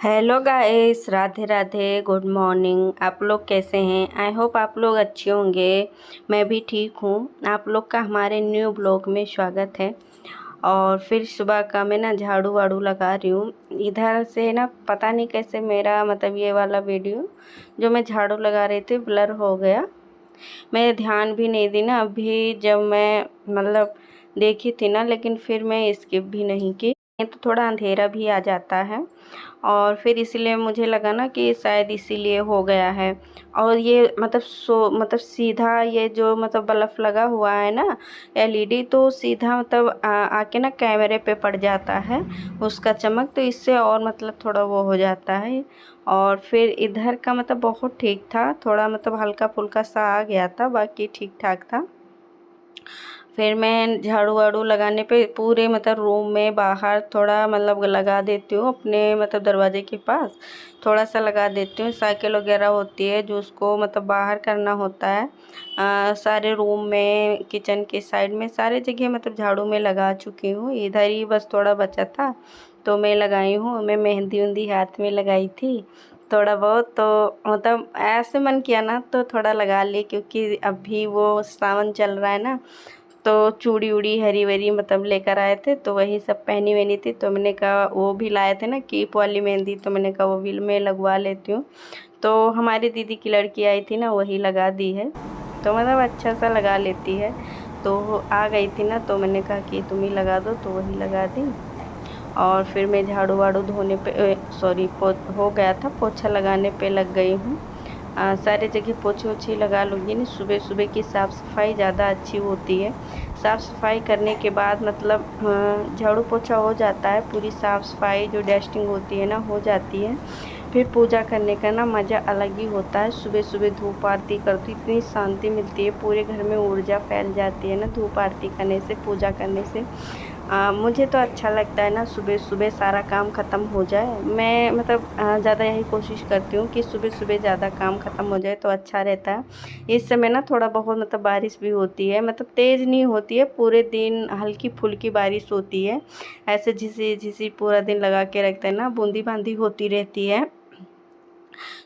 Hello guys, Radhe Radhe, good morning. आप लोग कैसे हैं? आई होप आप लोग अच्छे होंगे। मैं भी ठीक हूँ। आप लोग का हमारे न्यू ब्लॉग में स्वागत है। और फिर सुबह का मैं ना झाड़ू वाड़ू लगा रही हूँ। इधर से ना पता नहीं कैसे मेरा मतलब ये वाला वीडियो जो मैं झाड़ू लगा रही थी ब्लर हो गया। मैं ध्यान भी नहीं दी ना अभी जब मैं मतलब देखी थी ना, लेकिन फिर मैं स्किप भी नहीं की। तो थोड़ा अंधेरा भी आ जाता है और फिर इसलिए मुझे लगा ना कि शायद इसीलिए हो गया है। और ये मतलब सीधा ये जो मतलब बल्ब लगा हुआ है ना एलईडी, तो सीधा मतलब आके ना कैमरे पे पड़ जाता है उसका चमक, तो इससे और मतलब थोड़ा वो हो जाता है। और फिर इधर का मतलब बहुत ठीक था, थोड़ा मतलब हल्का फुल्का सा आ गया था, बाकी ठीक ठाक था। फिर मैं झाड़ू वाड़ू लगाने पे पूरे मतलब रूम में बाहर थोड़ा मतलब लगा देती हूँ, अपने मतलब दरवाजे के पास थोड़ा सा लगा देती हूँ। साइकिल वगैरह होती है जो उसको मतलब बाहर करना होता है। सारे रूम में, किचन के साइड में, सारे जगह मतलब झाड़ू में लगा चुकी हूँ। इधर ही बस थोड़ा बचा था तो मैं लगाई हूँ। मैं मेहंदी उंदी हाथ में लगाई थी थोड़ा बहुत, तो मतलब ऐसे मन किया ना तो थोड़ा लगा ली, क्योंकि अभी वो सावन चल रहा है ना, तो चूड़ी उड़ी हरी वरी मतलब लेकर आए थे, तो वही सब पहनी वहनी थी। तो मैंने कहा वो भी लाए थे ना कीप वाली मेहंदी, तो मैंने कहा वो भी मैं लगवा लेती हूँ। तो हमारी दीदी की लड़की आई थी ना, वही लगा दी है, तो मतलब अच्छा सा लगा लेती है। तो वो आ गई थी ना, तो मैंने कहा कि तुम ही लगा दो, तो वही लगा दी। और फिर मैं झाड़ू वाड़ू धोने पे सॉरी हो गया था, पोछा लगाने पे लग गई हूँ। सारे जगह पोछे ओछे लगा लूँगी ना। सुबह सुबह की साफ़ सफाई ज़्यादा अच्छी होती है। साफ़ सफाई करने के बाद मतलब झाड़ू पोछा हो जाता है, पूरी साफ़ सफाई जो डस्टिंग होती है ना हो जाती है। फिर पूजा करने का ना मज़ा अलग ही होता है। सुबह सुबह धूप आरती करती इतनी शांति मिलती है, पूरे घर में ऊर्जा फैल जाती है ना धूप आरती करने से, पूजा करने से। मुझे तो अच्छा लगता है ना सुबह सुबह सारा काम ख़त्म हो जाए। मैं मतलब ज़्यादा यही कोशिश करती हूँ कि सुबह सुबह ज़्यादा काम ख़त्म हो जाए तो अच्छा रहता है। इस समय ना थोड़ा बहुत मतलब बारिश भी होती है, मतलब तेज़ नहीं होती है, पूरे दिन हल्की फुल्की बारिश होती है। ऐसे झिसी झिसी पूरा दिन लगा के रखते हैं ना, बूंदी बांदी होती रहती है।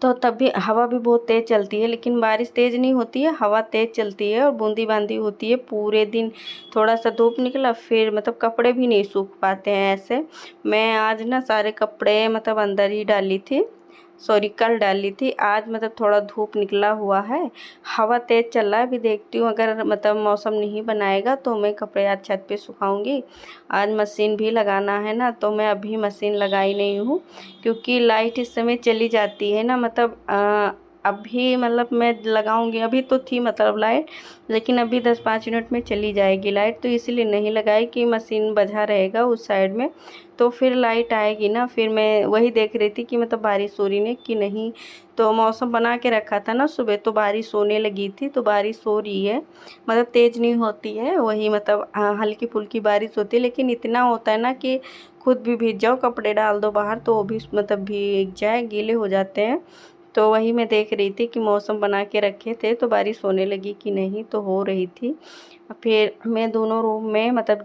तो तब भी हवा भी बहुत तेज़ चलती है, लेकिन बारिश तेज़ नहीं होती है, हवा तेज़ चलती है और बूंदी बांदी होती है पूरे दिन। थोड़ा सा धूप निकला फिर मतलब कपड़े भी नहीं सूख पाते हैं ऐसे। मैं आज ना सारे कपड़े मतलब अंदर ही डाली थी, सॉरी कल डाली थी। आज मतलब थोड़ा धूप निकला हुआ है, हवा तेज़ चल रहा है। अभी देखती हूँ अगर मतलब मौसम नहीं बनाएगा तो मैं कपड़े आज छत पे सुखाऊंगी। आज मशीन भी लगाना है ना, तो मैं अभी मशीन लगाई नहीं हूँ, क्योंकि लाइट इस समय चली जाती है ना। मतलब अभी मतलब मैं लगाऊंगी, अभी तो थी मतलब लाइट, लेकिन अभी 10-5 मिनट में चली जाएगी लाइट, तो इसलिए नहीं लगाई कि मशीन बजा रहेगा उस साइड में। तो फिर लाइट आएगी ना, फिर मैं वही देख रही थी कि मतलब बारिश हो रही है कि नहीं। तो मौसम बना के रखा था ना सुबह, तो बारिश होने लगी थी, तो बारिश हो रही है। मतलब तेज़ नहीं होती है, वही मतलब हल्की फुल्की बारिश होती है, लेकिन इतना होता है ना कि खुद भी भीग जाओ, कपड़े डाल दो बाहर तो वो भी मतलब भीग जाए, गीले हो जाते हैं। तो वही मैं देख रही थी कि मौसम बना के रखे थे तो बारिश होने लगी कि नहीं, तो हो रही थी। फिर मैं दोनों रूम में मतलब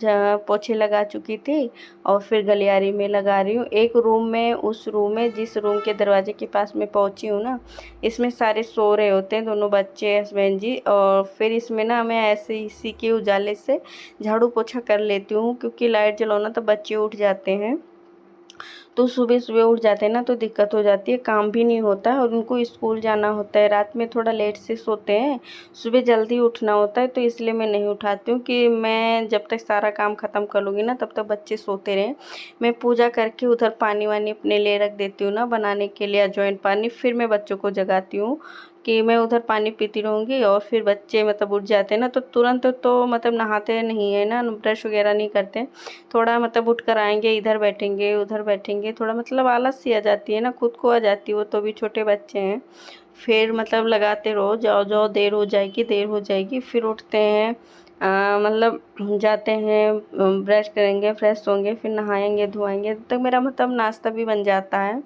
पोछे लगा चुकी थी और फिर गलियारी में लगा रही हूँ। एक रूम में, उस रूम में जिस रूम के दरवाजे के पास मैं पहुँची हूँ ना, इसमें सारे सो रहे होते हैं, दोनों बच्चे, हस्बैंड जी। और फिर इसमें ना मैं ऐसे इसी के उजाले से झाड़ू पोछा कर लेती हूँ, क्योंकि लाइट जलाओ ना तो बच्चे उठ जाते हैं, तो सुबह सुबह उठ जाते हैं ना तो दिक्कत हो जाती है, काम भी नहीं होता है और उनको स्कूल जाना होता है। रात में थोड़ा लेट से सोते हैं, सुबह जल्दी उठना होता है, तो इसलिए मैं नहीं उठाती हूँ कि मैं जब तक सारा काम ख़त्म कर लूँगी ना तब तक बच्चे सोते रहें। मैं पूजा करके उधर पानी वानी अपने लिए रख देती हूँ ना बनाने के लिए, अजवाइन पानी, फिर मैं बच्चों को जगाती हूँ कि मैं उधर पानी पीती रहूँगी। और फिर बच्चे मतलब उठ जाते हैं ना तो तुरंत तो मतलब नहाते नहीं है ना, ब्रश वगैरह नहीं करते। थोड़ा मतलब उठ कर आएंगे, इधर बैठेंगे उधर बैठेंगे, थोड़ा मतलब आलस सी आ जाती है ना, खुद को आ जाती है, वो तो भी छोटे बच्चे हैं। फिर मतलब लगाते रहो, जाओ जाओ, देर हो जाएगी देर हो जाएगी, फिर उठते हैं, मतलब जाते हैं, ब्रश करेंगे, फ्रेश होंगे, फिर नहाएंगे धोएंगे, तब तक मेरा मतलब नाश्ता भी बन जाता है।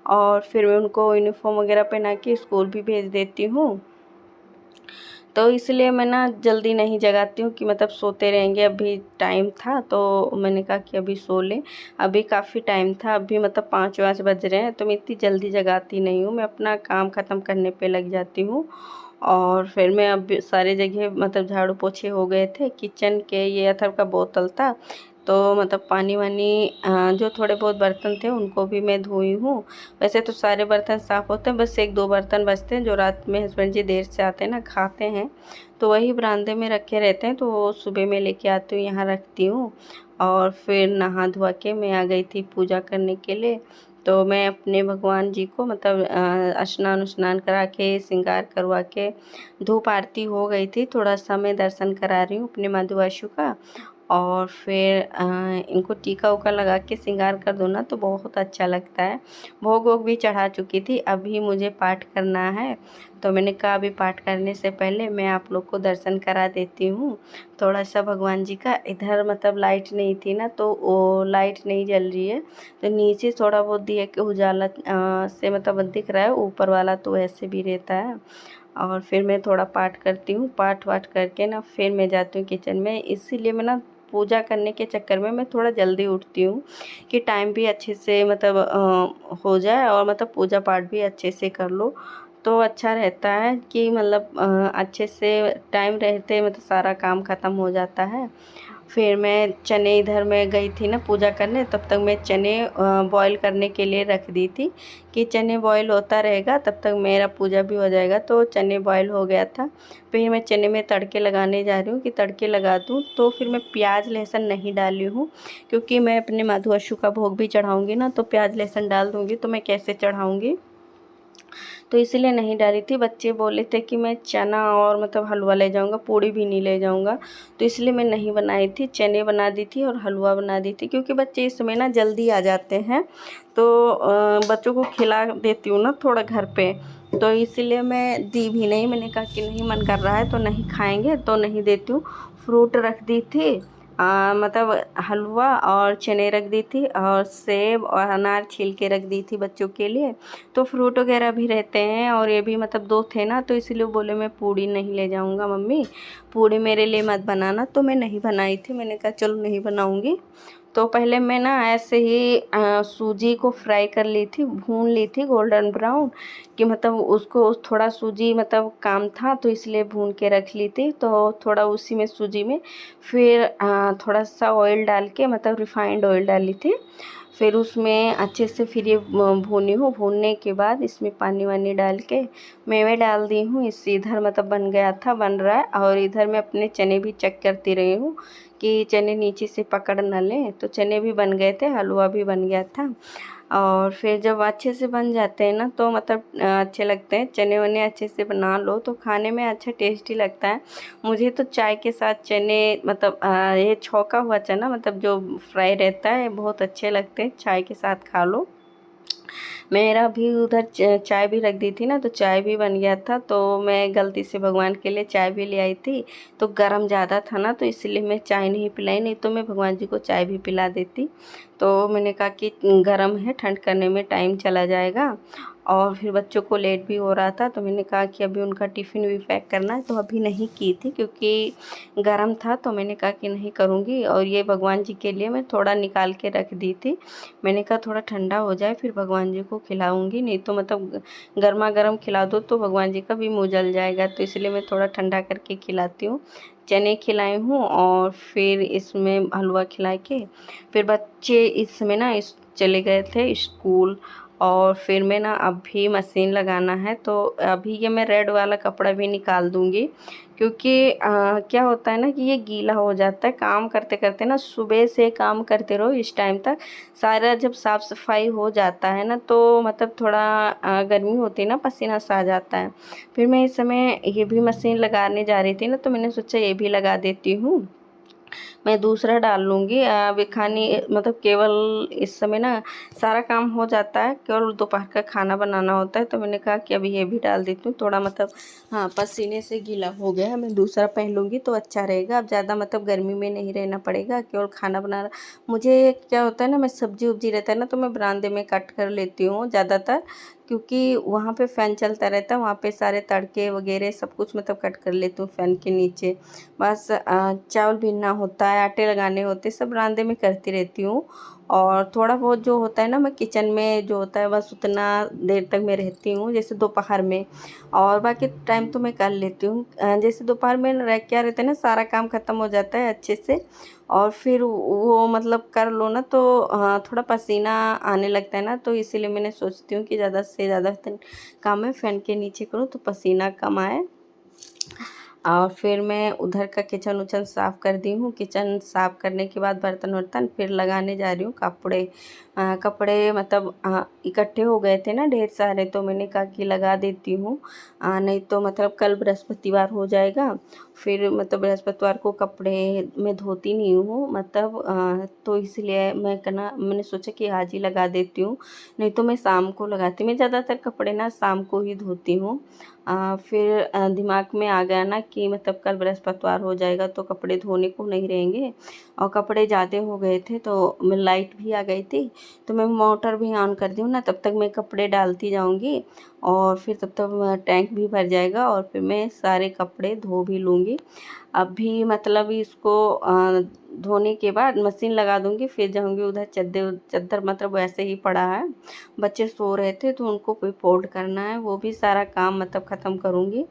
और फिर मैं उनको यूनिफॉर्म वगैरह पहना के स्कूल भी भेज देती हूँ। तो इसलिए मैं ना जल्दी नहीं जगाती हूँ कि मतलब सोते रहेंगे। अभी टाइम था तो मैंने कहा कि अभी सो लें। अभी काफ़ी टाइम था, अभी मतलब 5-5 बज रहे हैं, तो मैं इतनी जल्दी जगाती नहीं हूँ। मैं अपना काम ख़त्म करने पे लग जाती हूँ। और फिर मैं अब सारे जगह मतलब झाड़ू पोछे हो गए थे। किचन के ये अथर्व का बोतल था, तो मतलब पानी वानी जो थोड़े बहुत बर्तन थे उनको भी मैं धोई हूँ। वैसे तो सारे बर्तन साफ़ होते हैं, बस 1-2 बर्तन बचते हैं जो रात में हस्बैंड जी देर से आते हैं ना, खाते हैं, तो वही बरामदे में रखे रहते हैं, तो वो सुबह मैं लेके आती हूँ, यहाँ रखती हूँ। और फिर नहा धुआ के मैं आ गई थी पूजा करने के लिए। तो मैं अपने भगवान जी को मतलब स्नान उस्नान करा के श्रृंगार करवा के धूप आरती हो गई थी। थोड़ा सा मैं दर्शन करा रही हूँ अपने मधुआशु का। और फिर इनको टीका उका लगा के श्रृंगार कर दो ना तो बहुत अच्छा लगता है। भोग वोग भी चढ़ा चुकी थी, अभी मुझे पाठ करना है, तो मैंने कहा अभी पाठ करने से पहले मैं आप लोग को दर्शन करा देती हूँ थोड़ा सा भगवान जी का। इधर मतलब लाइट नहीं थी ना, तो वो लाइट नहीं जल रही है, तो नीचे थोड़ा बहुत दिए कि उजाला से मतलब दिख रहा है, ऊपर वाला तो ऐसे भी रहता है। और फिर मैं थोड़ा पाठ करती हूँ, पाठ वाठ करके ना फिर मैं जाती हूँ किचन में। इसीलिए मैं ना पूजा करने के चक्कर में मैं थोड़ा जल्दी उठती हूँ कि टाइम भी अच्छे से मतलब हो जाए और मतलब पूजा पाठ भी अच्छे से कर लो, तो अच्छा रहता है कि मतलब अच्छे से टाइम रहते मतलब सारा काम ख़त्म हो जाता है। फिर मैं चने इधर मैं गई थी ना पूजा करने, तब तक मैं चने बॉईल करने के लिए रख दी थी कि चने बॉईल होता रहेगा तब तक मेरा पूजा भी हो जाएगा। तो चने बॉईल हो गया था, फिर मैं चने में तड़के लगाने जा रही हूँ कि तड़के लगा दूँ। तो फिर मैं प्याज लहसुन नहीं डाली हूँ, क्योंकि मैं अपने माधुआशु का भोग भी चढ़ाऊँगी ना, तो प्याज लहसुन डाल दूँगी तो मैं कैसे चढ़ाऊँगी, तो इसीलिए नहीं डाली थी। बच्चे बोले थे कि मैं चना और मतलब हलवा ले जाऊंगा, पूड़ी भी नहीं ले जाऊंगा, तो इसलिए मैं नहीं बनाई थी। चने बना दी थी और हलवा बना दी थी, क्योंकि बच्चे इस समय ना जल्दी आ जाते हैं, तो बच्चों को खिला देती हूँ ना थोड़ा घर पे, तो इसीलिए मैं दी भी नहीं। मैंने कहा कि नहीं मन कर रहा है तो नहीं खाएंगे तो नहीं देती हूँ। फ्रूट रख दी थी, मतलब हलवा और चने रख दी थी, और सेब और अनार छील के रख दी थी बच्चों के लिए। तो फ्रूट वगैरह भी रहते हैं, और ये भी मतलब 2 थे ना, तो इसीलिए बोले मैं पूड़ी नहीं ले जाऊंगा मम्मी, पूड़ी मेरे लिए मत बनाना, तो मैं नहीं बनाई थी। मैंने कहा चलो नहीं बनाऊंगी। तो पहले मैं ना ऐसे ही सूजी को फ्राई कर ली थी, भून ली थी गोल्डन ब्राउन, कि मतलब उसको थोड़ा सूजी मतलब काम था तो इसलिए भून के रख ली थी। तो थोड़ा उसी में सूजी में फिर थोड़ा सा ऑयल डाल के मतलब रिफाइंड ऑयल डाली थी, फिर उसमें अच्छे से फिर ये भूनी हूँ। भूनने के बाद इसमें पानी वानी डाल के मेवे डाल दी हूँ। इससे इधर मतलब बन गया था, बन रहा है, और इधर मैं अपने चने भी चेक करती रही हूँ कि चने नीचे से पकड़ न लें। तो चने भी बन गए थे, हलवा भी बन गया था। और फिर जब अच्छे से बन जाते हैं ना तो मतलब अच्छे लगते हैं। चने वने अच्छे से बना लो तो खाने में अच्छा टेस्टी लगता है। मुझे तो चाय के साथ चने मतलब ये छौंका हुआ चना मतलब जो फ्राई रहता है बहुत अच्छे लगते हैं, चाय के साथ खा लो। मेरा भी उधर चाय भी रख दी थी ना, तो चाय भी बन गया था। तो मैं गलती से भगवान के लिए चाय भी ले आई थी, तो गर्म ज़्यादा था ना, तो इसलिए मैं चाय नहीं पिलाई, नहीं तो मैं भगवान जी को चाय भी पिला देती। तो मैंने कहा कि गर्म है, ठंड करने में टाइम चला जाएगा, और फिर बच्चों को लेट भी हो रहा था, तो मैंने कहा कि अभी उनका टिफ़िन भी पैक करना है, तो अभी नहीं की थी क्योंकि गर्म था, तो मैंने कहा कि नहीं करूँगी। और ये भगवान जी के लिए मैं थोड़ा निकाल के रख दी थी। मैंने कहा थोड़ा ठंडा हो जाए फिर भगवान जी को खिलाऊंगी, नहीं तो मतलब गर्मा गर्म खिला दो तो भगवान जी का भी मुँह जल जाएगा, तो इसलिए मैं थोड़ा ठंडा करके खिलाती हूँ। चने खिलाई हूँ और फिर इसमें हलवा खिला के फिर बच्चे इसमें ना इस चले गए थे स्कूल। और फिर मैं ना अभी मशीन लगाना है, तो अभी ये मैं रेड वाला कपड़ा भी निकाल दूँगी, क्योंकि क्या होता है ना कि ये गीला हो जाता है काम करते करते ना। सुबह से काम करते रहो इस टाइम तक, सारा जब साफ़ सफाई हो जाता है ना तो मतलब थोड़ा गर्मी होती है ना, पसीना सा आ जाता है। फिर मैं इस समय ये भी मशीन लगाने जा रही थी ना, तो मैंने सोचा ये भी लगा देती हूँ। मैं दूसरा डाल लूँगी। अभी खानी मतलब केवल इस समय ना सारा काम हो जाता है, केवल दोपहर का खाना बनाना होता है, तो मैंने कहा कि अभी ये भी डाल देती हूँ। थोड़ा मतलब हाँ पसीने से गीला हो गया है, मैं दूसरा पहन लूँगी तो अच्छा रहेगा। अब ज़्यादा मतलब गर्मी में नहीं रहना पड़ेगा, केवल खाना बनाना। मुझे क्या होता है ना, मैं सब्जी उब्जी रहता है ना तो मैं बरामदे में कट कर लेती हूँ ज़्यादातर, क्योंकि वहाँ पे फ़ैन चलता रहता है, वहाँ पे सारे तड़के वगैरह सब कुछ मतलब कट कर लेती हूँ फ़ैन के नीचे। बस चावल भीनना होता है, आटे लगाने होते हैं, सब बरामदे में करती रहती हूँ। और थोड़ा बहुत जो होता है ना, मैं किचन में जो होता है बस उतना देर तक मैं रहती हूँ, जैसे दोपहर में। और बाकी टाइम तो मैं कर लेती हूँ। जैसे दोपहर में रह क्या रहता है ना, सारा काम ख़त्म हो जाता है अच्छे से, और फिर वो मतलब कर लो ना तो थोड़ा पसीना आने लगता है ना, तो इसीलिए मैंने सोचती हूँ कि ज़्यादा से ज़्यादा काम मैं फ़ैन के नीचे करूँ तो पसीना कम आए। और फिर मैं उधर का किचन उचन साफ़ कर दी हूँ। किचन साफ़ करने के बाद बर्तन वर्तन फिर लगाने जा रही हूँ कपड़े। कपड़े मतलब इकट्ठे हो गए थे ना ढेर सारे, तो मैंने कहा कि लगा देती हूँ, नहीं तो मतलब कल बृहस्पतिवार हो जाएगा। फिर मतलब बृहस्पतिवार को कपड़े मैं धोती नहीं हूँ मतलब, तो इसलिए मैंने सोचा कि आज ही लगा देती हूँ, नहीं तो मैं शाम को लगाती। मैं ज़्यादातर कपड़े ना शाम को ही धोती हूँ। फिर दिमाग में आ गया ना कि मतलब कल बृहस्पतिवार हो जाएगा तो कपड़े धोने को नहीं रहेंगे, और कपड़े ज़्यादा हो गए थे तो मैं लाइट भी आ गई थी, तो मैं मोटर भी ऑन कर दी हूँ ना, तब तक मैं कपड़े डालती जाऊँगी, और फिर तब तक टैंक भी भर जाएगा और फिर मैं सारे कपड़े धो भी लूँगी। अभी मतलब इसको धोने के बाद मशीन लगा दूँगी, फिर जाऊँगी उधर चद्दर मतलब वैसे ही पड़ा है, बच्चे सो रहे थे तो उनको कोई फोल्ड करना है, वो भी सारा काम मतलब ख़त्म करूँगी।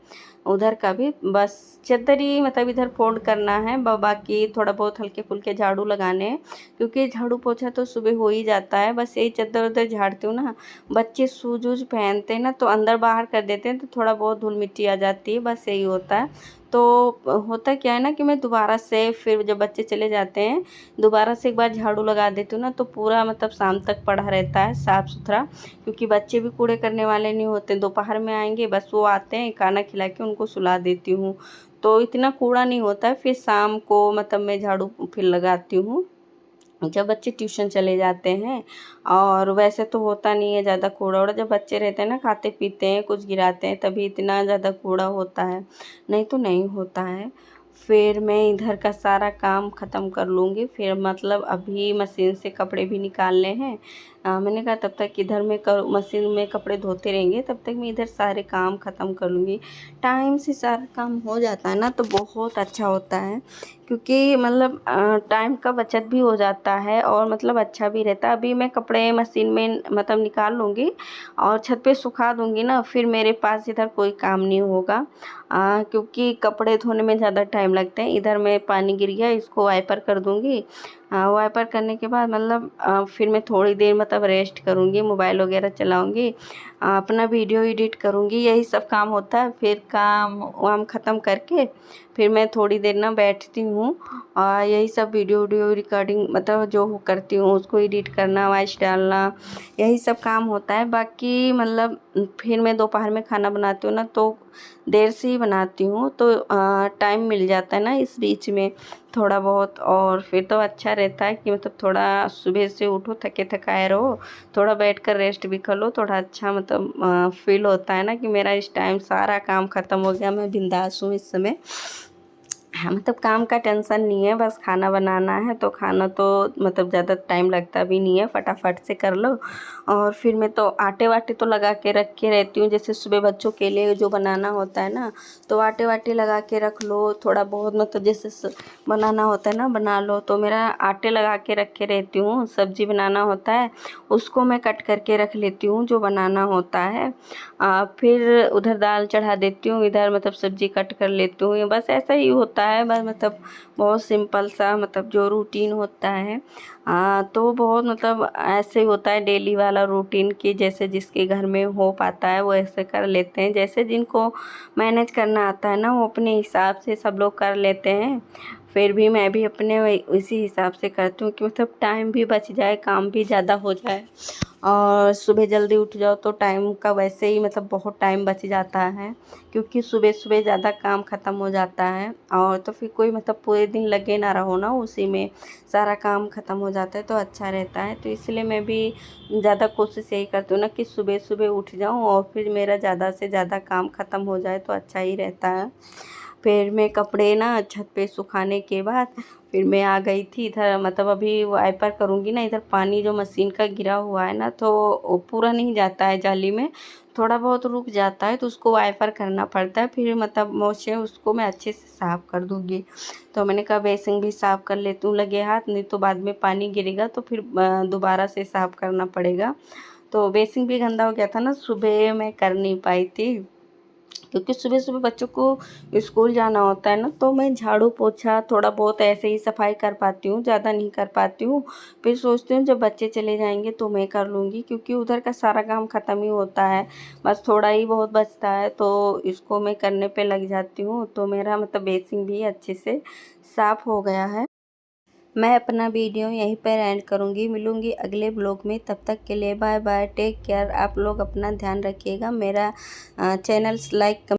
उधर का भी बस चद्दर ही मतलब इधर फोल्ड करना है, बाकी थोड़ा बहुत हल्के फुल्के झाड़ू लगाने हैं, क्योंकि झाड़ू पोछा तो सुबह हो ही जाता है। बस यही चद्दर उधर झाड़ती हूँ ना, बच्चे शूज वूज पहनते हैं ना तो अंदर बाहर कर देते हैं, तो थोड़ा बहुत धूल मिट्टी आ जाती है, बस यही होता है। तो होता क्या है ना कि मैं दोबारा से फिर जब बच्चे चले जाते हैं, दोबारा से एक बार झाड़ू लगा देती हूँ ना, तो पूरा मतलब शाम तक पड़ा रहता है साफ़ सुथरा, क्योंकि बच्चे भी कूड़े करने वाले नहीं होते। दोपहर में आएंगे, बस वो आते हैं, खाना खिला के उनको सुला देती हूँ, तो इतना कूड़ा नहीं होता है। फिर शाम को मतलब मैं झाड़ू फिर लगाती हूँ जब बच्चे ट्यूशन चले जाते हैं। और वैसे तो होता नहीं है ज़्यादा कूड़ा वूड़ा, जब बच्चे रहते हैं ना, खाते पीते हैं, कुछ गिराते हैं, तभी इतना ज़्यादा कूड़ा होता है, नहीं तो नहीं होता है। फिर मैं इधर का सारा काम ख़त्म कर लूँगी, फिर मतलब अभी मशीन से कपड़े भी निकालने हैं। मैंने कहा तब तक इधर में मशीन में कपड़े धोते रहेंगे, तब तक मैं इधर सारे काम ख़त्म कर लूँगी। टाइम से सारा काम हो जाता है ना तो बहुत अच्छा होता है, क्योंकि मतलब टाइम का बचत भी हो जाता है और मतलब अच्छा भी रहता है। अभी मैं कपड़े मशीन में मतलब निकाल लूँगी और छत पे सुखा दूँगी ना, फिर मेरे पास इधर कोई काम नहीं होगा, क्योंकि कपड़े धोने में ज़्यादा टाइम लगता है। इधर मैं पानी गिर गया, इसको वाइपर कर दूँगी। वाइपर करने के बाद मतलब फिर मैं थोड़ी देर मतलब रेस्ट करूँगी, मोबाइल वगैरह चलाऊँगी, अपना वीडियो एडिट करूँगी, यही सब काम होता है। फिर काम वाम ख़त्म करके फिर मैं थोड़ी देर ना बैठती हूँ, यही सब वीडियो रिकॉर्डिंग मतलब जो करती हूँ उसको एडिट करना, वॉइस डालना, यही सब काम होता है। बाकी मतलब फिर मैं दोपहर में खाना बनाती हूँ ना तो देर से ही बनाती हूँ, तो टाइम मिल जाता है ना इस बीच में थोड़ा बहुत, और फिर तो अच्छा रहता है कि मतलब थोड़ा सुबह से उठो थके थकाए रहो, थोड़ा बैठकर रेस्ट भी कर लो, थोड़ा अच्छा मतलब फील होता है ना कि मेरा इस टाइम सारा काम ख़त्म हो गया, मैं बिंदास हूँ इस समय। हाँ, मतलब काम का टेंशन नहीं है, बस खाना बनाना है, तो खाना तो मतलब ज़्यादा टाइम लगता भी नहीं है, फटाफट से कर लो। और फिर मैं तो आटे वाटे तो लगा के रख के रहती हूँ, जैसे सुबह बच्चों के लिए जो बनाना होता है ना, तो आटे वाटे लगा के रख लो, थोड़ा बहुत मतलब जैसे बनाना होता है ना बना लो, तो मेरा आटे लगा के रख के रहती हूँ। सब्जी बनाना होता है उसको मैं कट करके रख लेती हूँ जो बनाना होता है, फिर उधर दाल चढ़ा देती हूँ, इधर मतलब सब्जी कट कर लेती हूँ, बस ऐसा ही होता है। बस मतलब बहुत सिंपल सा मतलब जो रूटीन होता है, तो बहुत मतलब ऐसे होता है डेली वाला रूटीन, कि जैसे जिसके घर में हो पाता है वो ऐसे कर लेते हैं, जैसे जिनको मैनेज करना आता है ना वो अपने हिसाब से सब लोग कर लेते हैं। फिर भी मैं भी अपने इसी हिसाब से करती हूँ कि मतलब टाइम भी बच जाए, काम भी ज़्यादा हो जाए। और सुबह जल्दी उठ जाओ तो टाइम का वैसे ही मतलब बहुत टाइम बच जाता है, क्योंकि सुबह सुबह ज़्यादा काम ख़त्म हो जाता है। और तो फिर कोई मतलब पूरे दिन लगे ना रहो ना, उसी में सारा काम ख़त्म हो जाता है तो अच्छा रहता है। तो इसलिए मैं भी ज़्यादा कोशिश यही करती हूँ ना कि सुबह सुबह उठ जाऊँ और फिर मेरा ज़्यादा से ज़्यादा काम ख़त्म हो जाए तो अच्छा ही रहता है। फिर मैं कपड़े ना छत पे सुखाने के बाद फिर मैं आ गई थी इधर, मतलब अभी वाइपर करूँगी ना, इधर पानी जो मशीन का गिरा हुआ है ना तो वो पूरा नहीं जाता है जाली में, थोड़ा बहुत रुक जाता है तो उसको वाइपर करना पड़ता है। फिर मतलब मोचे उसको मैं अच्छे से साफ़ कर दूँगी। तो मैंने कहा बेसिन भी साफ़ कर लेती हूँ लगे हाथ, नहीं तो बाद में पानी गिरेगा तो फिर दोबारा से साफ़ करना पड़ेगा। तो बेसिन भी गंदा हो गया था ना, सुबह मैं कर नहीं पाई थी, क्योंकि सुबह सुबह बच्चों को स्कूल जाना होता है ना, तो मैं झाड़ू पोछा थोड़ा बहुत ऐसे ही सफाई कर पाती हूँ, ज़्यादा नहीं कर पाती हूँ। फिर सोचती हूँ जब बच्चे चले जाएंगे तो मैं कर लूँगी, क्योंकि उधर का सारा काम ख़त्म ही होता है, बस थोड़ा ही बहुत बचता है तो इसको मैं करने पे लग जाती हूँ। तो मेरा मतलब बेसिन भी अच्छे से साफ़ हो गया है। मैं अपना वीडियो यहीं पर एंड करूँगी, मिलूँगी अगले ब्लॉग में, तब तक के लिए बाय बाय, टेक केयर। आप लोग अपना ध्यान रखिएगा, मेरा चैनल लाइक